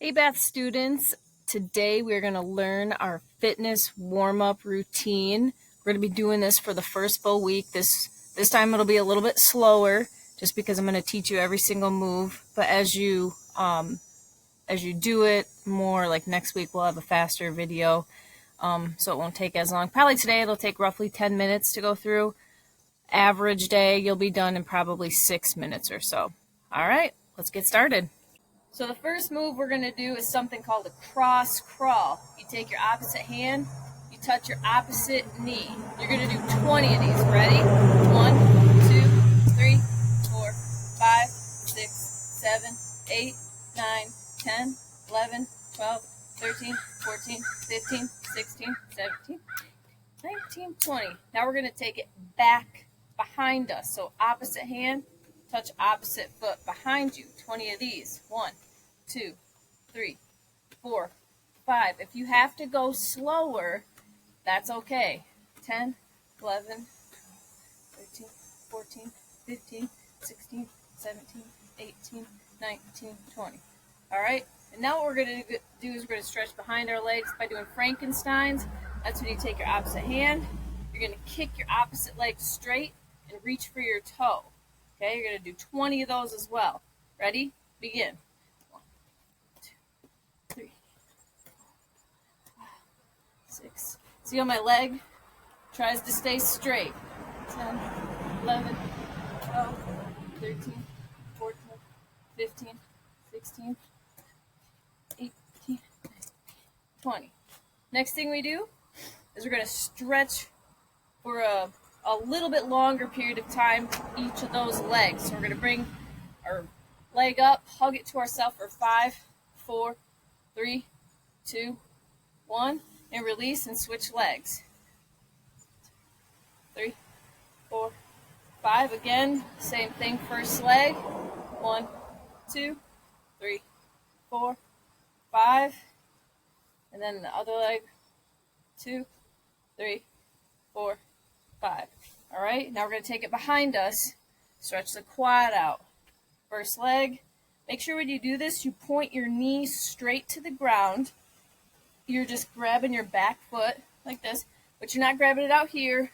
Hey Beth students, today we're going to learn our fitness warm-up routine. We're going to be doing this for the first full week. This time it'll be a little bit slower just because I'm going to teach you every single move. But as you do it more, like next week we'll have a faster video, so it won't take as long. Probably today it'll take roughly 10 minutes to go through. Average day you'll be done in probably 6 minutes or so. All right, let's get started. So the first move we're going to do is something called a cross crawl. You take your opposite hand, you touch your opposite knee. You're going to do 20 of these. Ready? 1, 2, 3, 4, 5, 6, 7, 8, 9, 10, 11, 12, 13, 14, 15, 16, 17, 19, 20. Now we're going to take it back behind us. So opposite hand, touch opposite foot behind you. 20 of these. 1, 2, 3, 4, 5. If you have to go slower, that's okay. 10, 11, 13, 14, 15, 16, 17, 18, 19, 20. All right? And now what we're going to do is we're going to stretch behind our legs by doing Frankensteins. That's when you take your opposite hand. You're going to kick your opposite leg straight and reach for your toe. Okay? You're going to do 20 of those as well. Ready? Begin. 1, 2, 3, 4, 5, 6. See how my leg tries to stay straight. 10, 11, 12, 13, 14, 15, 16, 18, 20. Next thing we do is we're going to stretch for a little bit longer period of time each of those legs. So we're going to bring our leg up, hug it to ourselves for 5, 4, 3, 2, 1, and release and switch legs. 3, 4, 5. Again, same thing, first leg. 1, 2, 3, 4, 5. And then the other leg. 2, 3, 4, 5. All right, now we're going to take it behind us. Stretch the quad out. First leg. Make sure when you do this, you point your knee straight to the ground. You're just grabbing your back foot like this, but you're not grabbing it out here.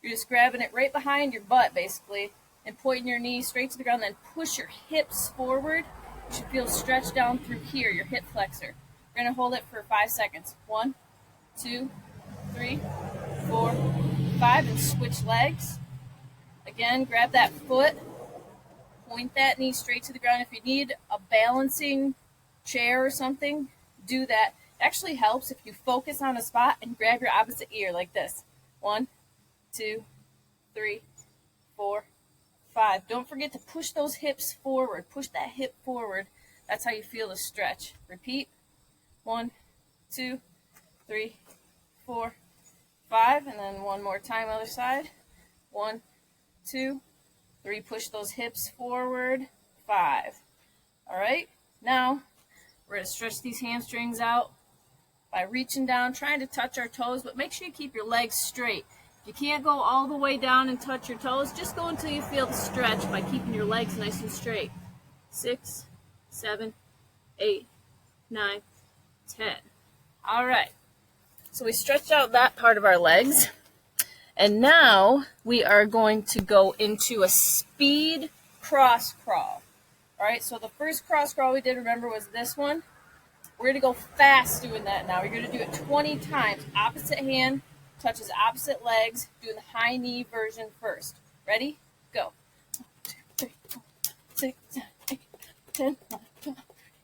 You're just grabbing it right behind your butt, basically, and pointing your knee straight to the ground. Then push your hips forward. You should feel stretched down through here, your hip flexor. We're going to hold it for 5 seconds. 1, 2, 3, 4, 5, and switch legs. Again, grab that foot, point that knee straight to the ground. If you need a balancing chair or something, do that. It actually helps if you focus on a spot and grab your opposite ear like this. 1, 2, 3, 4, 5. Don't forget to push those hips forward. Push that hip forward. That's how you feel the stretch. Repeat. 1, 2, 3, 4, 5, and then one more time, other side. 1, 2, 3. Push those hips forward. 5. All right. Now we're going to stretch these hamstrings out by reaching down, trying to touch our toes, but make sure you keep your legs straight. If you can't go all the way down and touch your toes, just go until you feel the stretch by keeping your legs nice and straight. 6, 7, 8, 9, 10. All right. So we stretched out that part of our legs. And now we are going to go into a speed cross crawl. All right, so the first cross crawl we did, remember, was this one. We're going to go fast doing that now. You're going to do it 20 times. Opposite hand touches opposite legs, doing the high knee version first. Ready? Go. 1, 2, 3, 4, 6, 7, 8, 10, 11, 12,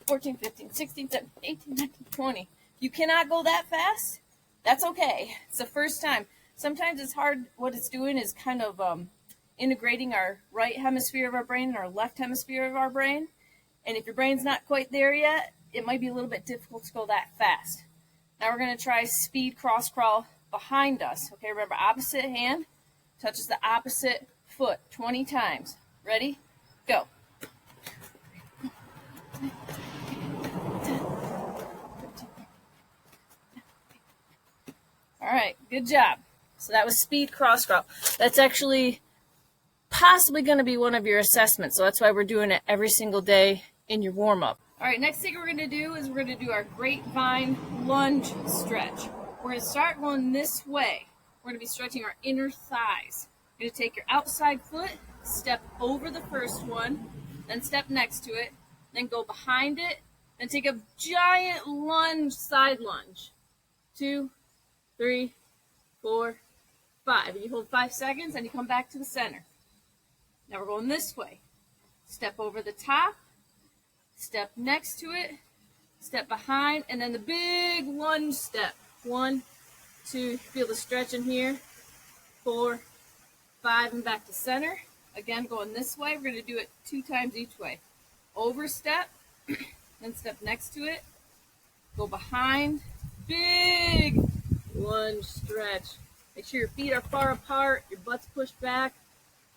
14, 15, 16, 17, 18, 19, 20. If you cannot go that fast, that's okay. It's the first time. Sometimes it's hard. What it's doing is kind of integrating our right hemisphere of our brain and our left hemisphere of our brain. And if your brain's not quite there yet, it might be a little bit difficult to go that fast. Now we're going to try speed cross crawl behind us. Okay, remember, opposite hand touches the opposite foot 20 times. Ready? Go. 10, 13. All right, good job. So that was speed cross crawl. That's actually possibly going to be one of your assessments. So that's why we're doing it every single day in your warm-up. All right, next thing we're going to do is we're going to do our grapevine lunge stretch. We're going to start going this way. We're going to be stretching our inner thighs. You're going to take your outside foot, step over the first one, then step next to it, then go behind it, then take a giant lunge, side lunge. 2, 3, 4, 5. And you hold 5 seconds and you come back to the center. Now we're going this way. Step over the top, step next to it, step behind, and then the big lunge step. 1, 2, feel the stretch in here. 4, 5, and back to center. Again, going this way. We're going to do it 2 times each way. Overstep, then step next to it. Go behind. Big lunge stretch. Make sure your feet are far apart, your butt's pushed back.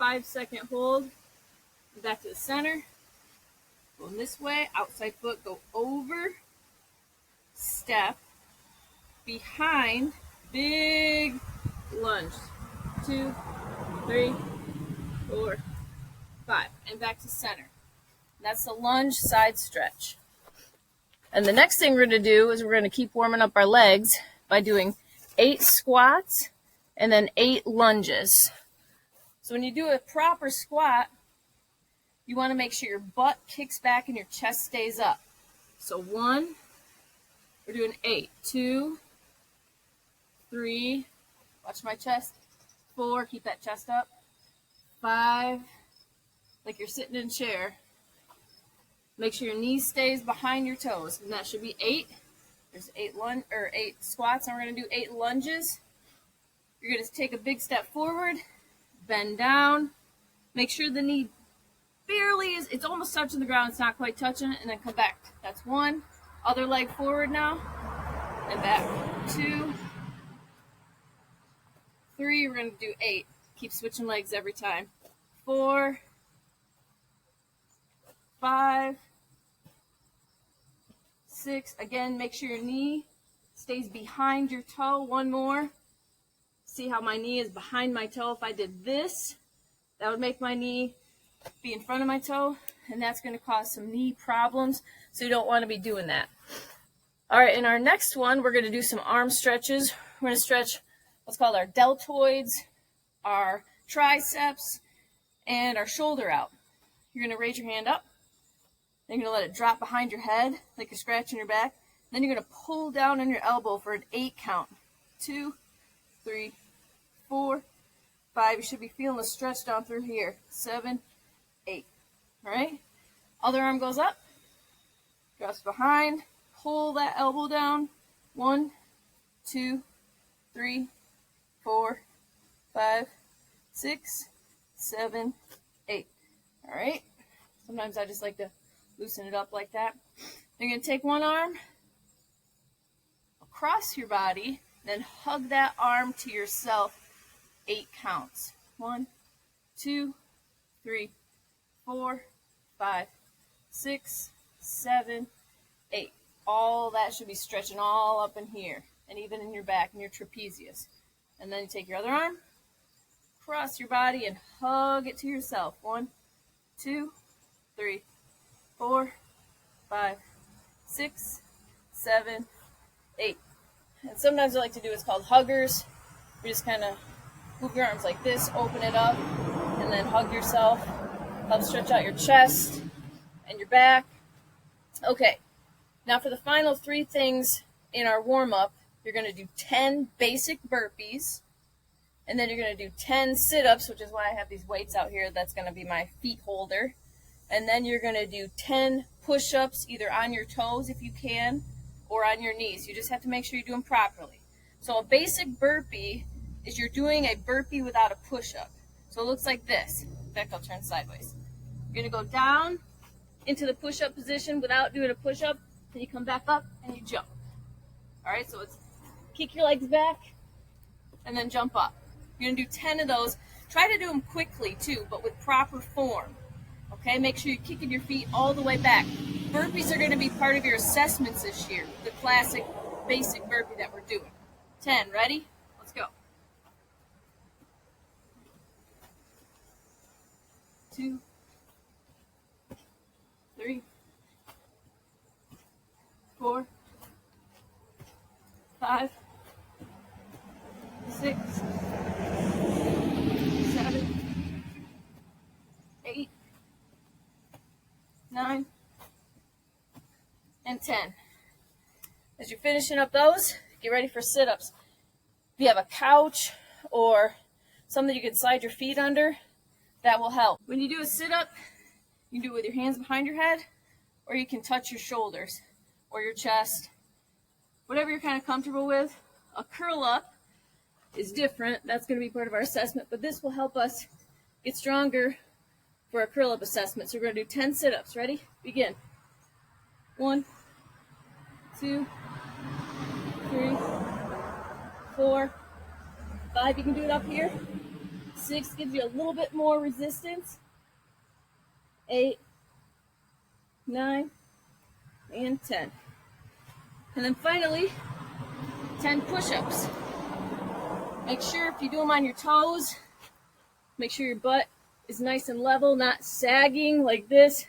5-second hold. Back to the center. Going this way, outside foot, go over, step, behind, big lunge. 2, 3, 4, 5, and back to center. That's the lunge side stretch. And the next thing we're going to do is we're going to keep warming up our legs by doing 8 squats and then 8 lunges. So when you do a proper squat, you want to make sure your butt kicks back and your chest stays up. So 1, we're doing 8. 2, 3, watch my chest. 4, keep that chest up. 5, like you're sitting in a chair. Make sure your knee stays behind your toes. And that should be 8. There's 8 squats, and we're going to do 8 lunges. You're going to take a big step forward, bend down, make sure the knee barely it's almost touching the ground, it's not quite touching it, and then come back. That's 1. Other leg forward now, and back. 2, 3, we're going to do 8. Keep switching legs every time. 4, 5, 6. Again, make sure your knee stays behind your toe. 1 more. See how my knee is behind my toe? If I did this, that would make my knee be in front of my toe, and that's going to cause some knee problems, so you don't want to be doing that. All right, in our next one, we're going to do some arm stretches. We're going to stretch what's called our deltoids, our triceps, and our shoulder out. You're going to raise your hand up. Then you're going to let it drop behind your head like you're scratching your back. Then you're going to pull down on your elbow for an 8 count. 2, 3, 4, 5. You should be feeling the stretch down through here. 7, 8. All right? Other arm goes up. Drops behind. Pull that elbow down. 1, 2, 3, 4, 5, 6, 7, 8. All right? Sometimes I just like to loosen it up like that. You're going to take one arm across your body, then hug that arm to yourself 8 counts. 1, 2, 3, 4, 5, 6, 7, 8. All that should be stretching all up in here, and even in your back and your trapezius. And then you take your other arm, cross your body, and hug it to yourself. 1, 2, 3, 4, 5, 6, 7, 8. And sometimes I like to do what's called huggers. You just kind of move your arms like this, open it up, and then hug yourself. Help stretch out your chest and your back. Okay, now for the final 3 things in our warm-up, you're going to do 10 basic burpees, and then you're going to do 10 sit-ups, which is why I have these weights out here. That's going to be my feet holder. And then you're going to do 10 push-ups, either on your toes if you can, or on your knees. You just have to make sure you do them properly. So a basic burpee is you're doing a burpee without a push-up. So it looks like this. In fact, I'll turn sideways. You're going to go down into the push-up position without doing a push-up, then you come back up and you jump. All right, so it's kick your legs back and then jump up. You're going to do 10 of those. Try to do them quickly, too, but with proper form. Okay, make sure you're kicking your feet all the way back. Burpees are going to be part of your assessments this year, the classic basic burpee that we're doing. 10, ready? Let's go. 2, 3, 4, 5, 6, 7, 8, 9, and 10. As you're finishing up those, get ready for sit-ups. If you have a couch or something you can slide your feet under, that will help. When you do a sit-up, you can do it with your hands behind your head, or you can touch your shoulders or your chest, whatever you're kind of comfortable with. A curl-up is different. That's going to be part of our assessment, but this will help us get stronger for a curl-up assessment. So we're going to do 10 sit-ups. Ready? Begin. 1, 2, 3, 4, 5. You can do it up here. 6 gives you a little bit more resistance. 8, 9, and 10. And then finally, 10 push-ups. Make sure if you do them on your toes, make sure your butt is nice and level, not sagging like this,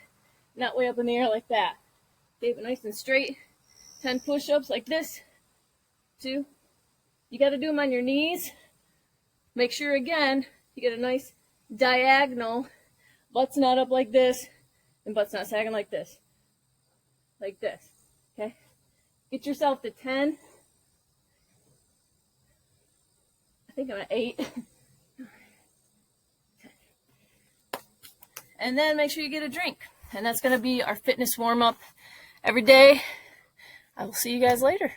not way up in the air like that. Keep it nice and straight. 10 push-ups like this. 2. You got to do them on your knees. Make sure, again, you get a nice diagonal. Butt's not up like this, and butt's not sagging like this. Like this. Okay? Get yourself to 10. I think I'm at 8. And then make sure you get a drink. And that's going to be our fitness warm-up every day. I will see you guys later.